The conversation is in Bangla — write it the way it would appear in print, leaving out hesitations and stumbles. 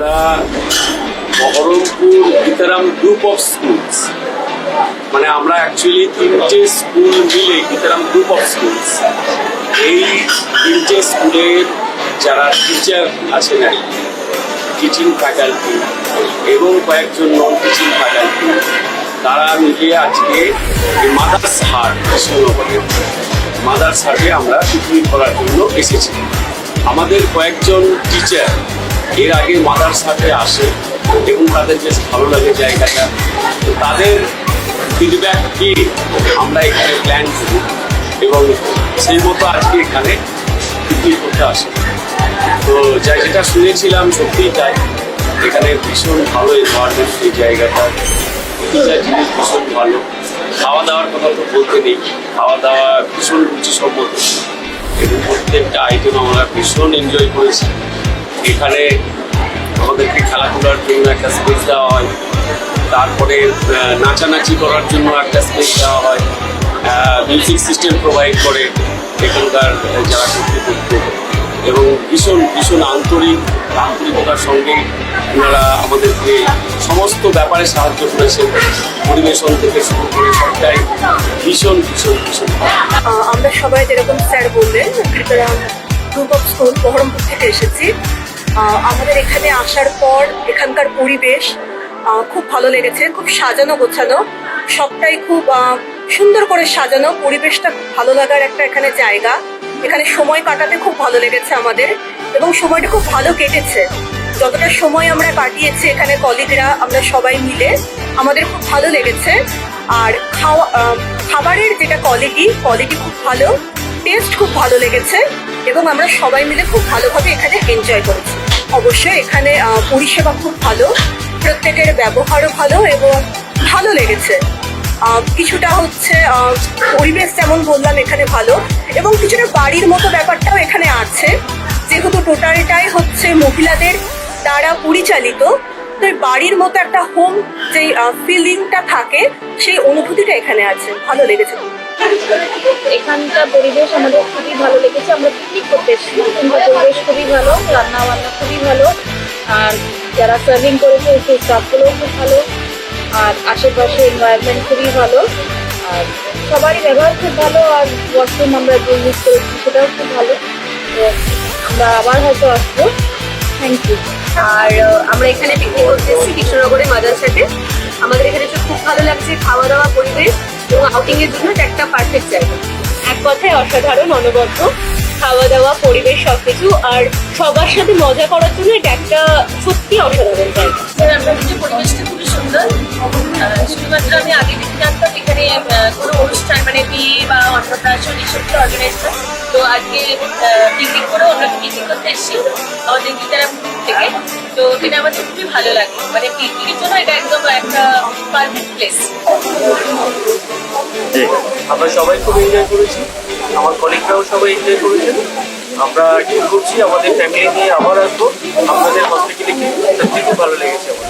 আমরা Baharampur Gitaram group of schools, মানে আমরা অ্যাকচুয়ালি 3টে স্কুল মিলে গীতারাম গ্রুপ অফ স্কুলস। এই 3টে স্কুলের যারা টিচার আছেন আর কি, টিচিং ফ্যাকাল্টি এবং কয়েকজন নন টিচিং ফ্যাকাল্টি, তারা মিলে আজকে মাদার্স হাট কৃষ্ণনগরের মাদার্স হাটে আমরা পিকনিক করার জন্য এসেছি। আমাদের কয়েকজন টিচার এর আগে মাদার্স হাটে আসে এবং তাদের বেশ ভালো লাগে জায়গাটা। তাদের ফিডব্যাক পেয়ে আমরা এখানে প্ল্যান করি এবং সেই মতো আজকে এখানে পিকনিক করতে আসি। তো যেটা শুনেছিলাম সত্যিই তাই, এখানে ভীষণ ভালো এনভায়রনমেন্ট, এই জায়গাটা জিনিস ভীষণ ভালো। খাওয়া দাওয়ার কথা তো বলতে নেই, খাওয়া দাওয়া ভীষণ রুচিসম্মত এবং প্রত্যেকটা আইটেম আমরা ভীষণ এনজয় করেছি। এখানে আমাদেরকে খেলাধুলার জন্য একটা স্পেস দেওয়া হয়, তারপরে নাচানাচি করার জন্য একটা স্পেস দেওয়া হয়, মিউজিক সিস্টেম প্রোভাইড করে এখানকার যারা কর্তৃপক্ষ, এবং ভীষণ ভীষণ আন্তরিকতার সঙ্গে ওনারা আমাদেরকে সমস্ত ব্যাপারে সাহায্য করেছেন, পরিবেশন থেকে শুরু করে সবটাই ভীষণ ভীষণ ভীষণ। আমরা সবাই যেরকম স্যার বললেন, Gitaram group of school Baharampur থেকে এসেছি। আমাদের এখানে আসার পর এখানকার পরিবেশ খুব ভালো লেগেছে, খুব সাজানো গোছানো, সবটাই খুব সুন্দর করে সাজানো, পরিবেশটা খুব ভালো লাগার একটা এখানে জায়গা। এখানে সময় কাটাতে খুব ভালো লেগেছে আমাদের এবং সময়টা খুব ভালো কেটেছে। যতটা সময় আমরা কাটিয়েছি এখানে কলিগরা আমরা সবাই মিলে, আমাদের খুব ভালো লেগেছে। আর খাবারের যেটা কোয়ালিটি খুব ভালো, টেস্ট খুব ভালো লেগেছে এবং আমরা সবাই মিলে খুব ভালোভাবে এখানে এনজয় করেছি। অবশ্যই এখানে পরিষেবা খুব ভালো, প্রত্যেকের ব্যবহারও ভালো এবং ভালো লেগেছে। কিছুটা হচ্ছে পরিবেশ যেমন বললাম এখানে ভালো, এবং কিছুটা বাড়ির মতো ব্যাপারটাও এখানে আছে, যেহেতু টোটালটাই হচ্ছে মহিলাদের দ্বারা পরিচালিত। তো বাড়ির মতো একটা হোম যে ফিলিংটা থাকে, সেই অনুভূতিটা এখানে আছে, ভালো লেগেছে। এখানকার পরিবেশ আমাদের খুবই ভালো লেগেছে। আমরা পিকনিক করতে এসেছি, এখানকার পরিবেশ খুবই ভালো, রান্না বান্না খুবই ভালো, আর যারা সার্ভিং করেছে সেই স্টাফগুলোও খুব ভালো, আর আশেপাশে এনভায়রনমেন্ট খুবই ভালো, আর সবারই ব্যবহার খুব ভালো, আর ওয়াশরুম আমরা যে ইউজ করেছি সেটাও খুব ভালো। তো আমরা আবার হয়তো আসবো। Thank you. আর আমরা এখানে পিকনিক করতে এসেছি কৃষ্ণনগরের মাদার্স হাটে। আমাদের এখানে খুব ভালো লাগছে, খাওয়া দাওয়া, পরিবেশ এবং আউটিং এর জন্য এটা একটা পারফেক্ট জায়গা। এক কথায় অসাধারণ, অনবদ্য খাওয়া দাওয়া, পরিবেশ সবকিছু, আর সবার সাথে মজা করার জন্য এটা একটা সত্যি অসাধারণ জায়গা। পরিবেশটা খুবই সুন্দর। শুধুমাত্র আমি আগে থেকে জানতাম এখানে কোনো অনুষ্ঠান মানে বিয়ে বা অন্নপ্রাশন এসব অর্গানাইজ হয়। তো আজকে পিকনিক করেও আমরা পিকনিক করতে এসেছি আমাদের গীতারাম থেকে। তো এটা আমাদের খুবই ভালো লাগে, মানে পিকনিকের জন্য এটা একদম একটা পারফেক্ট প্লেস। আমরা সবাই খুব এনজয় করেছি, আমার কলিগরাও সবাই এনজয় করেছেন। আমরা ঠিক করছি আমাদের ফ্যামিলি নিয়ে আবার আসবো আপনাদের হসপিটালে, সত্যি খুব ভালো লেগেছে আমার।